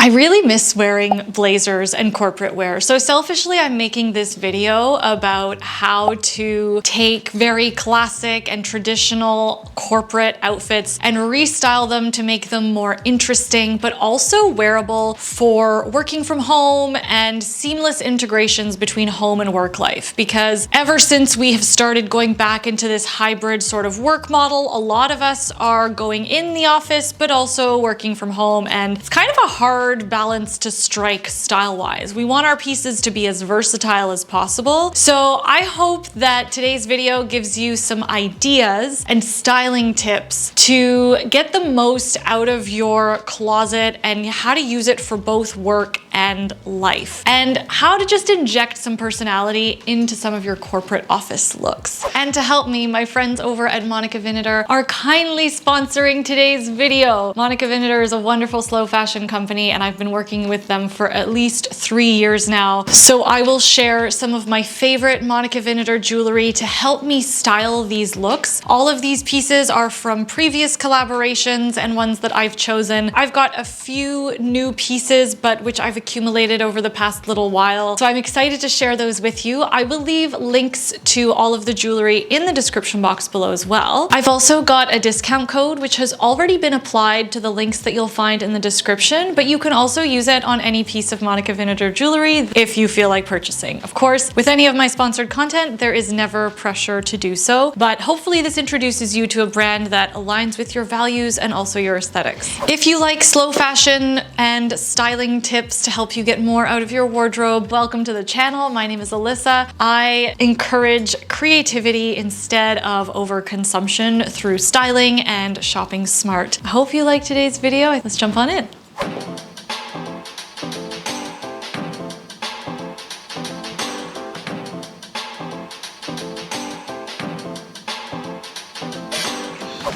I really miss wearing blazers and corporate wear. So selfishly, I'm making this video about how to take very classic and traditional corporate outfits and restyle them to make them more interesting, but also wearable for working from home and seamless integrations between home and work life. Because ever since we have started going back into this hybrid sort of work model, a lot of us are going in the office, but also working from home. And it's kind of a hard balance to strike style-wise. We want our pieces to be as versatile as possible. So I hope that today's video gives you some ideas and styling tips to get the most out of your closet and how to use it for both work and life, and how to just inject some personality into some of your corporate office looks. And to help me, my friends over at Monica Vinader are kindly sponsoring today's video. Monica Vinader is a wonderful slow fashion company, and I've been working with them for at least 3 years now. So I will share some of my favorite Monica Vinader jewelry to help me style these looks. All of these pieces are from previous collaborations and ones that I've chosen. I've got a few new pieces, but which I've accumulated over the past little while. So I'm excited to share those with you. I will leave links to all of the jewelry in the description box below as well. I've also got a discount code which has already been applied to the links that you'll find in the description, but you can also use it on any piece of Monica Vinader jewelry if you feel like purchasing. Of course, with any of my sponsored content, there is never pressure to do so, but hopefully this introduces you to a brand that aligns with your values and also your aesthetics. If you like slow fashion and styling tips to help you get more out of your wardrobe, welcome to the channel. My name is Alyssa. I encourage creativity instead of overconsumption through styling and shopping smart. I hope you like today's video. Let's jump on in.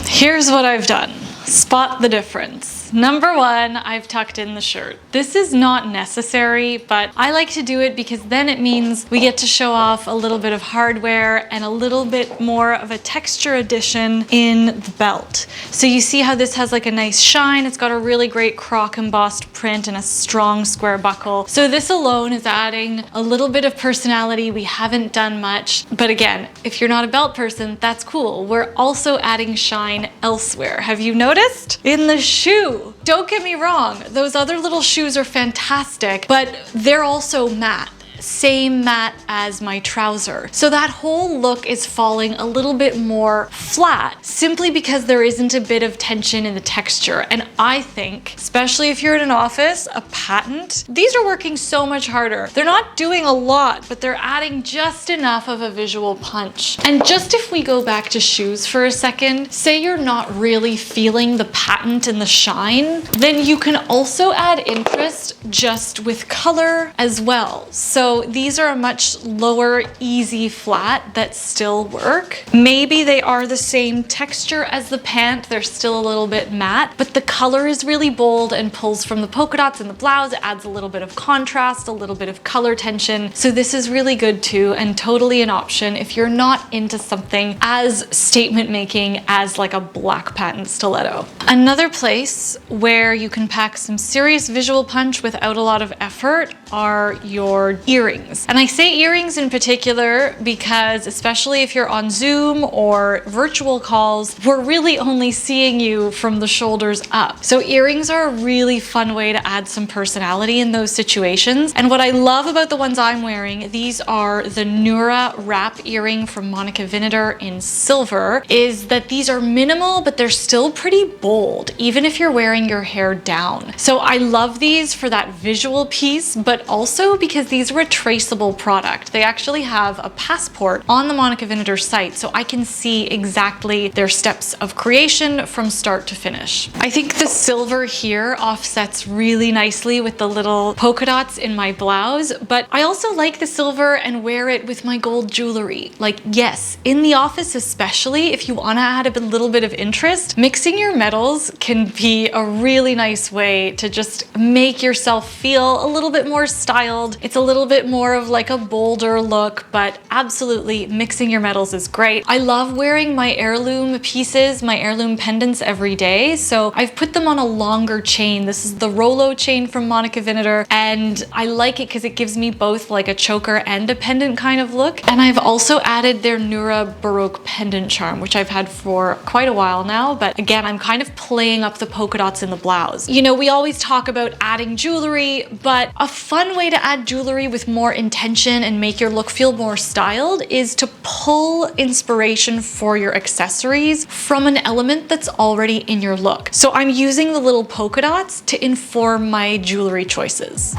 Here's what I've done. Spot the difference. Number one, I've tucked in the shirt. This is not necessary, but I like to do it because then it means we get to show off a little bit of hardware and a little bit more of a texture addition in the belt. So you see how this has like a nice shine. It's got a really great croc embossed print and a strong square buckle. So this alone is adding a little bit of personality. We haven't done much, but again, if you're not a belt person, that's cool. We're also adding shine elsewhere. Have you noticed? In the shoe. Don't get me wrong, those other little shoes are fantastic, but they're also matte. Same matte as my trouser. So that whole look is falling a little bit more flat simply because there isn't a bit of tension in the texture. And I think, especially if you're in an office, a patent, these are working so much harder. They're not doing a lot, but they're adding just enough of a visual punch. And just if we go back to shoes for a second, say you're not really feeling the patent and the shine, then you can also add interest just with color as well. So these are a much lower, easy flat that still work. Maybe they are the same texture as the pant. They're still a little bit matte, but the color is really bold and pulls from the polka dots in the blouse. It adds a little bit of contrast, a little bit of color tension. So this is really good too, and totally an option if you're not into something as statement making as like a black patent stiletto. Another place where you can pack some serious visual punch without a lot of effort are your earrings. And I say earrings in particular because especially if you're on Zoom or virtual calls, we're really only seeing you from the shoulders up. So earrings are a really fun way to add some personality in those situations. And what I love about the ones I'm wearing, these are the Nura wrap earring from Monica Vinader in silver, is that these are minimal, but they're still pretty bold, even if you're wearing your hair down. So I love these for that visual piece, but also because these are a traceable product. They actually have a passport on the Monica Vinader site, so I can see exactly their steps of creation from start to finish. I think the silver here offsets really nicely with the little polka dots in my blouse, but I also like the silver and wear it with my gold jewelry. Like, yes, in the office especially, if you want to add a little bit of interest, mixing your metals can be a really nice way to just make yourself feel a little bit more styled. It's a little bit bit more of like a bolder look, but absolutely mixing your metals is great. I love wearing my heirloom pieces, my heirloom pendants every day. So I've put them on a longer chain. This is the Rolo chain from Monica Vinader, and I like it because it gives me both like a choker and a pendant kind of look. And I've also added their Nura Baroque pendant charm, which I've had for quite a while now, but again, I'm kind of playing up the polka dots in the blouse. You know, we always talk about adding jewelry, but a fun way to add jewelry with more intention and make your look feel more styled is to pull inspiration for your accessories from an element that's already in your look. So I'm using the little polka dots to inform my jewelry choices.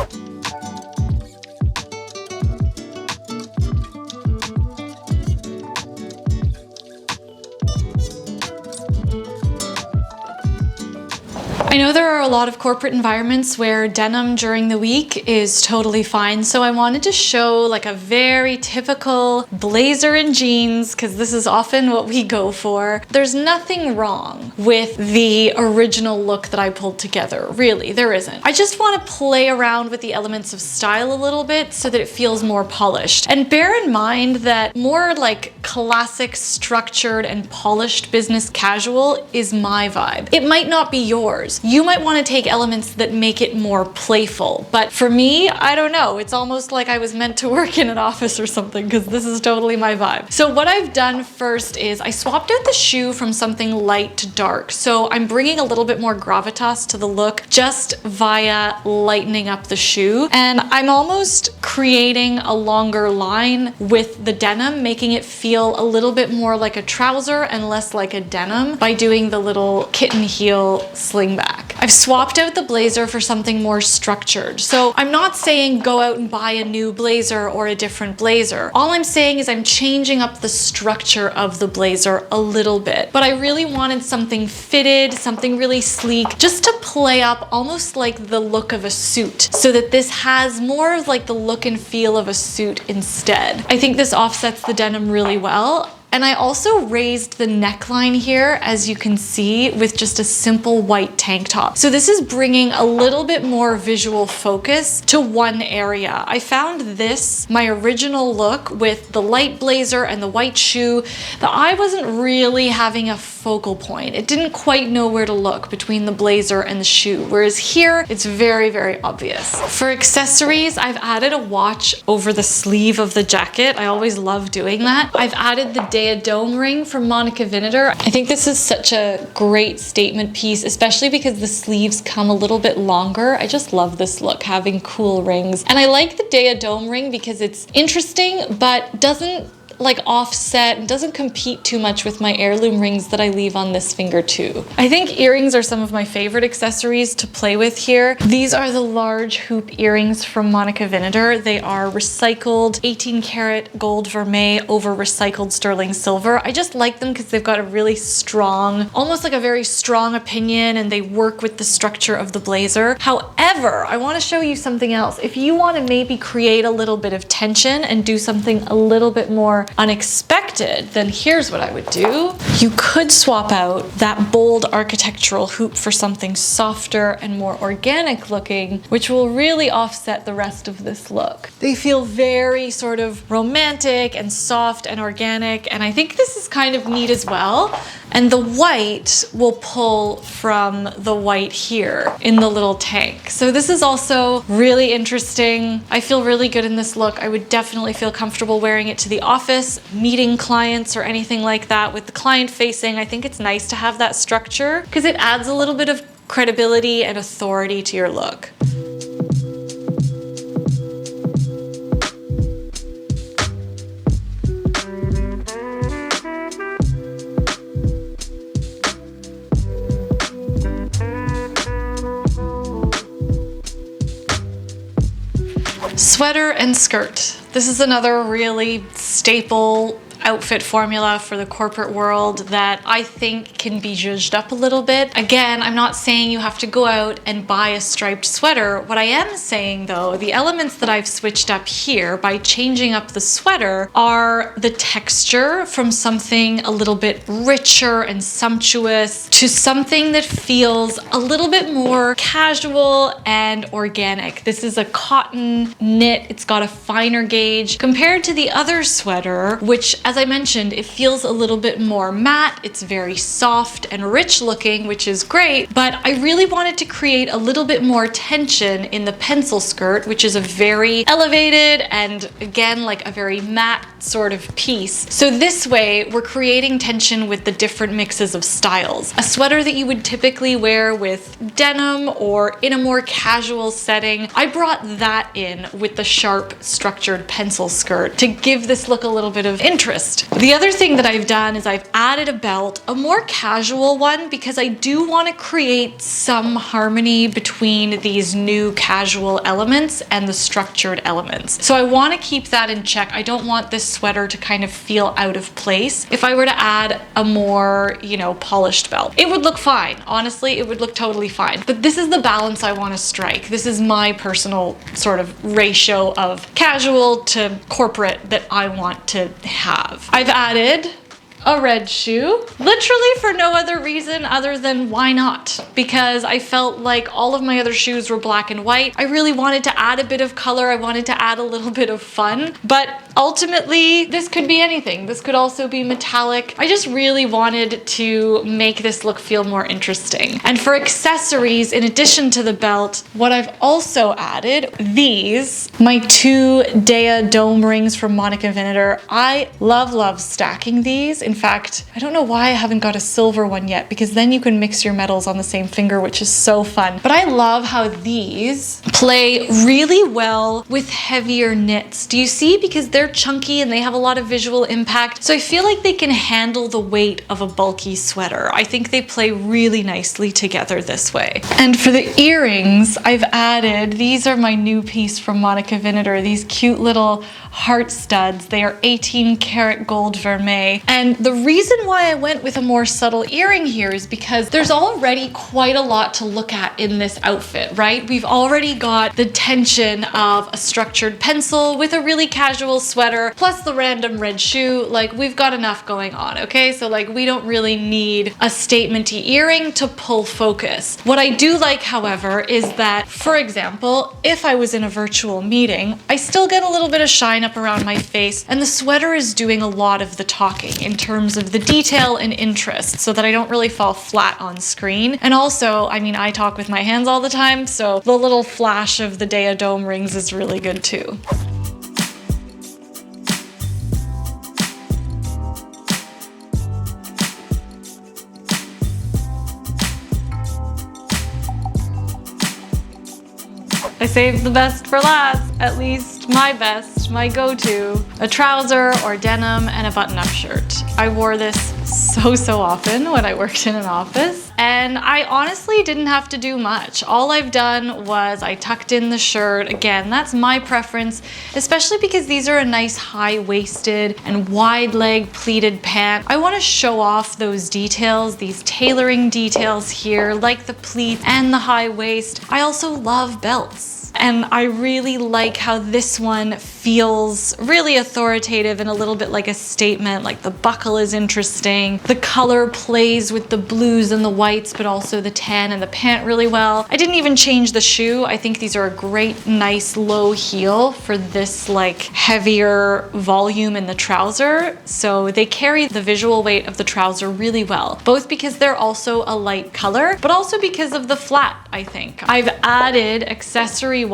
I know there are a lot of corporate environments where denim during the week is totally fine, so I wanted to show like a very typical blazer and jeans, because this is often what we go for. There's nothing wrong with the original look that I pulled together, really, there isn't. I just want to play around with the elements of style a little bit so that it feels more polished. And bear in mind that more like classic, structured, and polished business casual is my vibe. It might not be yours. You might want to take elements that make it more playful, but for me, I don't know. It's almost like I was meant to work in an office or something, because this is totally my vibe. So what I've done first is I swapped out the shoe from something light to dark. So I'm bringing a little bit more gravitas to the look just via lightening up the shoe. And I'm almost creating a longer line with the denim, making it feel a little bit more like a trouser and less like a denim by doing the little kitten heel sling back. I've swapped out the blazer for something more structured. So I'm not saying go out and buy a new blazer or a different blazer. All I'm saying is I'm changing up the structure of the blazer a little bit. But I really wanted something fitted, something really sleek, just to play up almost like the look of a suit, so that this has more of like the look and feel of a suit instead. I think this offsets the denim really well. And I also raised the neckline here, as you can see, with just a simple white tank top. So this is bringing a little bit more visual focus to one area. I found this, my original look with the light blazer and the white shoe, that I wasn't really having a focal point. It didn't quite know where to look between the blazer and the shoe, whereas here it's very, very obvious. For accessories, I've added a watch over the sleeve of the jacket. I always love doing that. I've added the dome ring from Monica Vinader. I think this is such a great statement piece, especially because the sleeves come a little bit longer. I just love this look, having cool rings. And I like the dome ring because it's interesting, but doesn't like offset and doesn't compete too much with my heirloom rings that I leave on this finger too. I think earrings are some of my favorite accessories to play with here. These are the large hoop earrings from Monica Vinader. They are recycled 18 karat gold vermeil over recycled sterling silver. I just like them because they've got a really strong, almost like a very strong opinion, and they work with the structure of the blazer. However, I want to show you something else. If you want to maybe create a little bit of tension and do something a little bit more unexpected, then here's what I would do. You could swap out that bold architectural hoop for something softer and more organic looking, which will really offset the rest of this look. They feel very sort of romantic and soft and organic, and I think this is kind of neat as well. And the white will pull from the white here in the little tank. So this is also really interesting. I feel really good in this look. I would definitely feel comfortable wearing it to the office, meeting clients or anything like that. With the client facing, I think it's nice to have that structure because it adds a little bit of credibility and authority to your look. Sweater and skirt. This is another really staple outfit formula for the corporate world that I think can be zhuzhed up a little bit. Again, I'm not saying you have to go out and buy a striped sweater. What I am saying though, the elements that I've switched up here by changing up the sweater are the texture from something a little bit richer and sumptuous to something that feels a little bit more casual and organic. This is a cotton knit. It's got a finer gauge compared to the other sweater, which, as I mentioned, it feels a little bit more matte. It's very soft and rich looking, which is great, but I really wanted to create a little bit more tension in the pencil skirt, which is a very elevated and again, like a very matte sort of piece. So this way we're creating tension with the different mixes of styles. A sweater that you would typically wear with denim or in a more casual setting, I brought that in with the sharp structured pencil skirt to give this look a little bit of interest. The other thing that I've done is I've added a belt, a more casual one, because I do want to create some harmony between these new casual elements and the structured elements. So I want to keep that in check. I don't want this sweater to kind of feel out of place. If I were to add a more, polished belt, it would look fine. Honestly, it would look totally fine. But this is the balance I want to strike. This is my personal sort of ratio of casual to corporate that I want to have. I've added a red shoe, literally for no other reason other than why not? Because I felt like all of my other shoes were black and white. I really wanted to add a bit of color. I wanted to add a little bit of fun, but ultimately this could be anything. This could also be metallic. I just really wanted to make this look feel more interesting. And for accessories, in addition to the belt, what I've also added, these, my 2 Dea dome rings from Monica Vinader. I love stacking these. In fact, I don't know why I haven't got a silver one yet, because then you can mix your metals on the same finger, which is so fun. But I love how these play really well with heavier knits. Do you see? Because they're chunky and they have a lot of visual impact. So I feel like they can handle the weight of a bulky sweater. I think they play really nicely together this way. And for the earrings, I've added, these are my new piece from Monica Vinader, these cute little heart studs. They are 18 karat gold vermeil. And the reason why I went with a more subtle earring here is because there's already quite a lot to look at in this outfit, right? We've already got the tension of a structured pencil with a really casual sweater, plus the random red shoe. Like, we've got enough going on, okay? So like, we don't really need a statement-y earring to pull focus. What I do like, however, is that, for example, if I was in a virtual meeting, I still get a little bit of shine up around my face, and the sweater is doing a lot of the talking in terms of the detail and interest, so that I don't really fall flat on screen. And also, I mean, I talk with my hands all the time, so the little flash of the Dea dome rings is really good too. I saved the best for last, at least my best, my go-to, a trouser or denim and a button-up shirt. I wore this so often when I worked in an office, and I honestly didn't have to do much. All I've done was I tucked in the shirt. Again, that's my preference, especially because these are a nice high-waisted and wide-leg pleated pant. I want to show off those details, these tailoring details here, like the pleat and the high waist. I also love belts. And I really like how this one feels really authoritative and a little bit like a statement. Like, the buckle is interesting. The color plays with the blues and the whites, but also the tan and the pant really well. I didn't even change the shoe. I think these are a great, nice low heel for this like heavier volume in the trouser. So they carry the visual weight of the trouser really well, both because they're also a light color, but also because of the flat, I think. I've added accessory-wise,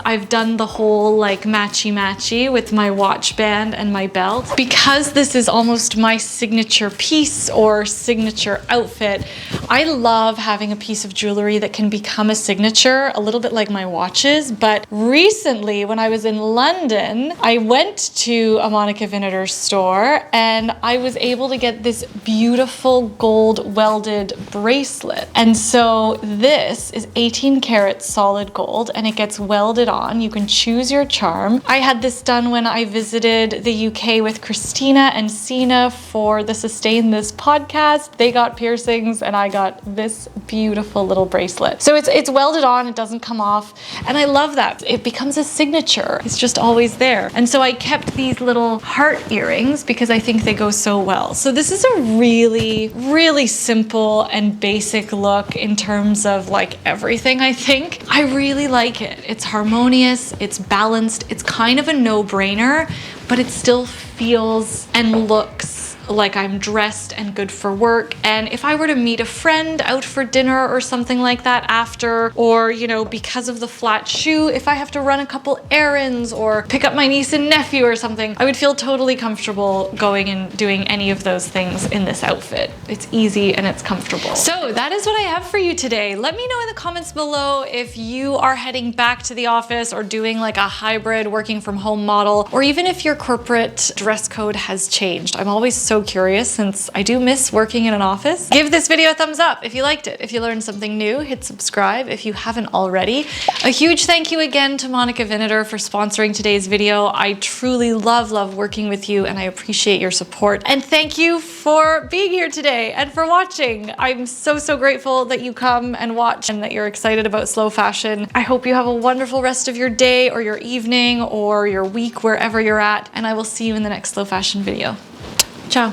I've done the whole like matchy-matchy with my watch band and my belt. Because this is almost my signature piece or signature outfit, I love having a piece of jewelry that can become a signature, a little bit like my watches. But recently, when I was in London, I went to a Monica Vinader store and I was able to get this beautiful gold welded bracelet. And so this is 18 karat solid gold and it gets welded on. You can choose your charm. I had this done when I visited the UK with Christina and Sina for the Sustain This podcast. They got piercings and I got this beautiful little bracelet. So it's welded on, it doesn't come off. And I love that. It becomes a signature. It's just always there. And so I kept these little heart earrings because I think they go so well. So this is a really, really simple and basic look in terms of like everything, I think. I really like it. It's harmonious, it's balanced, it's kind of a no-brainer, but it still feels and looks like I'm dressed and good for work. And if I were to meet a friend out for dinner or something like that after, or, you know, because of the flat shoe, if I have to run a couple errands or pick up my niece and nephew or something, I would feel totally comfortable going and doing any of those things in this outfit. It's easy and it's comfortable. So that is what I have for you today. Let me know in the comments below if you are heading back to the office or doing like a hybrid working from home model, or even if your corporate dress code has changed. I'm always so curious since I do miss working in an office. Give this video a thumbs up if you liked it. If you learned something new, hit subscribe if you haven't already. A huge thank you again to Monica Vinegar for sponsoring today's video. I truly love working with you and I appreciate your support. And thank you for being here today and for watching. I'm so grateful that you come and watch and that you're excited about slow fashion. I hope you have a wonderful rest of your day or your evening or your week, wherever you're at, and I will see you in the next slow fashion video. Ciao.